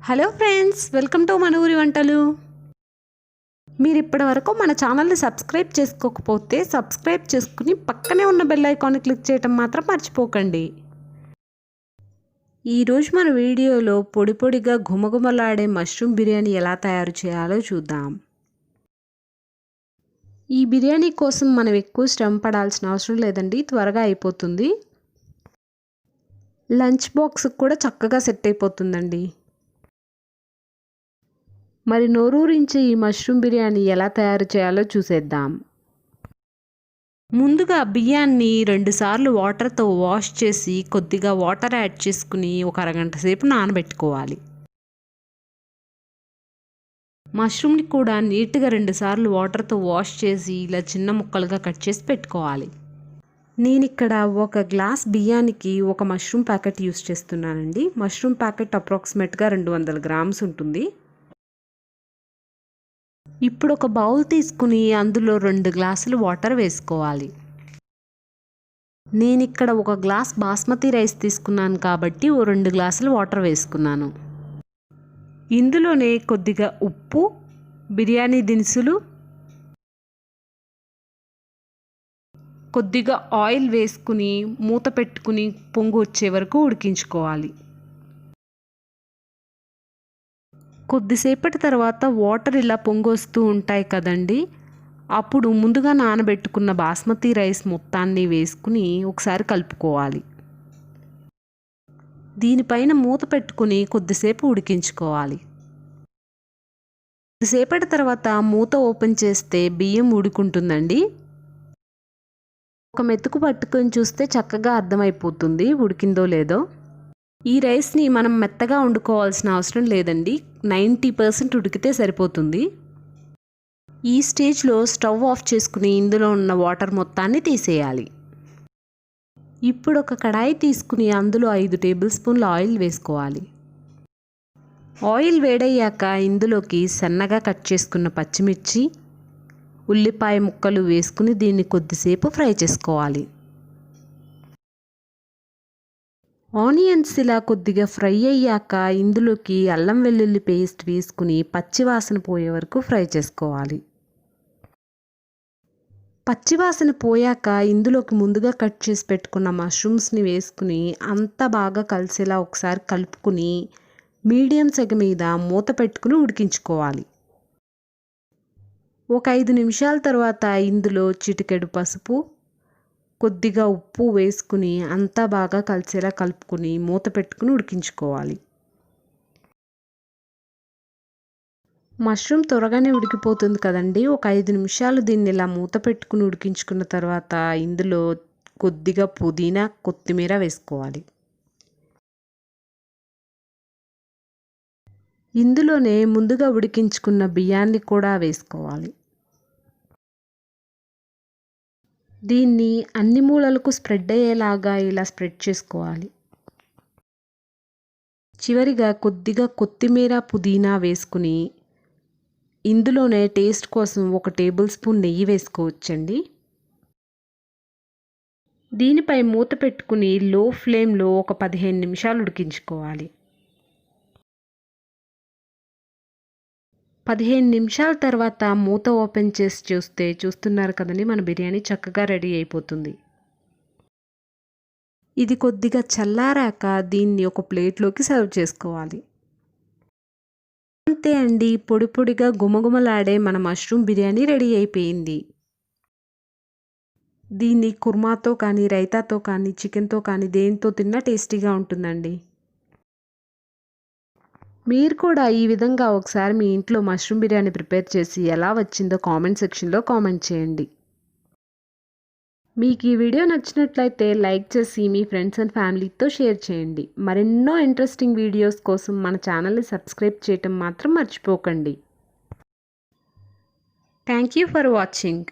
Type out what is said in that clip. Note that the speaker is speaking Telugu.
హలో ఫ్రెండ్స్, వెల్కమ్ టు మన ఊరి వంటలు. మీరు ఇప్పటివరకు మన ఛానల్ని సబ్స్క్రైబ్ చేసుకోకపోతే సబ్స్క్రైబ్ చేసుకుని పక్కనే ఉన్న బెల్ ఐకాన్ని క్లిక్ చేయడం మాత్రం మర్చిపోకండి. ఈరోజు మన వీడియోలో పొడి పొడిగా గుమగుమలాడే మష్రూమ్ బిర్యానీ ఎలా తయారు చేయాలో చూద్దాం. ఈ బిర్యానీ కోసం మనం ఎక్కువ శ్రమ పడాల్సిన అవసరం లేదండి, త్వరగా అయిపోతుంది. లంచ్ బాక్స్కి కూడా చక్కగా సెట్ అయిపోతుందండి. మరి నోరూరించి ఈ మష్రూమ్ బిర్యానీ ఎలా తయారు చేయాలో చూసేద్దాం. ముందుగా బియ్యాన్ని 2 సార్లు వాటర్తో వాష్ చేసి కొద్దిగా వాటర్ యాడ్ చేసుకుని ఒక అరగంట సేపు నానబెట్టుకోవాలి. మష్రూమ్ని కూడా నీట్గా 2 సార్లు వాటర్తో వాష్ చేసి ఇలా చిన్న ముక్కలుగా కట్ చేసి పెట్టుకోవాలి. నేను ఇక్కడ 1 గ్లాస్ బియ్యానికి 1 మష్రూమ్ ప్యాకెట్ యూస్ చేస్తున్నానండి. మష్రూమ్ ప్యాకెట్ అప్రాక్సిమేట్గా 200 గ్రామ్స్ ఉంటుంది. ఇప్పుడు ఒక బౌల్ తీసుకుని అందులో 2 గ్లాసులు వాటర్ వేసుకోవాలి. నేను ఇక్కడ 1 గ్లాస్ బాస్మతి రైస్ తీసుకున్నాను కాబట్టి 2 గ్లాసులు వాటర్ వేసుకున్నాను. ఇందులోనే కొద్దిగా ఉప్పు, బిర్యానీ దినుసులు, కొద్దిగా ఆయిల్ వేసుకుని మూత పెట్టుకుని పొంగు వచ్చే వరకు ఉడికించుకోవాలి. కొద్దిసేపటి తర్వాత వాటర్ ఇలా పొంగొస్తూ ఉంటాయి కదండి, అప్పుడు ముందుగా నానబెట్టుకున్న బాస్మతి రైస్ మొత్తాన్ని వేసుకుని ఒకసారి కలుపుకోవాలి. దీనిపైన మూత పెట్టుకుని కొద్దిసేపు ఉడికించుకోవాలి. కొద్దిసేపటి తర్వాత మూత ఓపెన్ చేస్తే బియ్యం ఉడుకుంటుందండి. ఒక మెతుకు పట్టుకొని చూస్తే చక్కగా అర్థమైపోతుంది ఉడికిందో లేదో. ఈ రైస్ని మనం మెత్తగా వండుకోవాల్సిన అవసరం లేదండి, 90% ఉడికితే సరిపోతుంది. ఈ స్టేజ్లో స్టవ్ ఆఫ్ చేసుకుని ఇందులో ఉన్న వాటర్ మొత్తాన్ని తీసేయాలి. ఇప్పుడు ఒక కడాయి తీసుకుని అందులో 5 టేబుల్ స్పూన్ల ఆయిల్ వేసుకోవాలి. ఆయిల్ వేడయ్యాక ఇందులోకి సన్నగా కట్ చేసుకున్న పచ్చిమిర్చి, ఉల్లిపాయ ముక్కలు వేసుకుని దీన్ని కొద్దిసేపు ఫ్రై చేసుకోవాలి. ఆనియన్స్ ఇలా కొద్దిగా ఫ్రై అయ్యాక ఇందులోకి అల్లం వెల్లుల్లి పేస్ట్ వేసుకుని పచ్చివాసన పోయే వరకు ఫ్రై చేసుకోవాలి. పచ్చివాసన పోయాక ఇందులోకి ముందుగా కట్ చేసి పెట్టుకున్న మష్రూమ్స్ని వేసుకుని అంతా బాగా కలిసేలా ఒకసారి కలుపుకుని మీడియం సెగ మీద మూత పెట్టుకుని ఉడికించుకోవాలి. ఒక 5 నిమిషాల తర్వాత ఇందులో చిటికెడు పసుపు, కొద్దిగా ఉప్పు వేసుకుని అంతా బాగా కలిసేలా కలుపుకుని మూత పెట్టుకుని ఉడికించుకోవాలి. మష్రూమ్ త్వరగానే ఉడికిపోతుంది కదండి. ఒక 5 నిమిషాలు దీన్ని ఇలా మూత పెట్టుకుని ఉడికించుకున్న తర్వాత ఇందులో కొద్దిగా పుదీనా, కొత్తిమీర వేసుకోవాలి. ఇందులోనే ముందుగా ఉడికించుకున్న బియ్యాన్ని కూడా వేసుకోవాలి. దీన్ని అన్ని మూలలకు స్ప్రెడ్ అయ్యేలాగా ఇలా స్ప్రెడ్ చేసుకోవాలి. చివరిగా కొద్దిగా కొత్తిమీర, పుదీనా వేసుకుని ఇందులోనే టేస్ట్ కోసం 1 టేబుల్ స్పూన్ నెయ్యి వేసుకోవచ్చండి. దీనిపై మూత పెట్టుకుని లో ఫ్లేమ్లో ఒక 15 నిమిషాలు ఉడికించుకోవాలి. 15 నిమిషాల తర్వాత మూత ఓపెన్ చేసి చూస్తున్నారు కదండి, మన బిర్యానీ చక్కగా రెడీ అయిపోతుంది. ఇది కొద్దిగా చల్లారాక దీన్ని ఒక ప్లేట్లోకి సర్వ్ చేసుకోవాలి. అంతే అండి, పొడి పొడిగా గుమగుమలాడే మన మష్రూమ్ బిర్యానీ రెడీ అయిపోయింది. దీన్ని కుర్మాతో కానీ, రైతాతో కానీ, చికెన్తో కానీ దేనితో తిన్నా టేస్టీగా ఉంటుందండి. మీరు కూడా ఈ విధంగా ఒకసారి మీ ఇంట్లో మష్రూమ్ బిర్యానీ ప్రిపేర్ చేసి ఎలా వచ్చిందో కామెంట్ సెక్షన్లో కామెంట్ చేయండి. మీకు ఈ వీడియో నచ్చినట్లయితే లైక్ చేసి మీ ఫ్రెండ్స్ అండ్ ఫ్యామిలీతో షేర్ చేయండి. మరెన్నో ఇంట్రెస్టింగ్ వీడియోస్ కోసం మన ఛానల్ని సబ్స్క్రైబ్ చేయటం మాత్రం మర్చిపోకండి. Thank you for watching.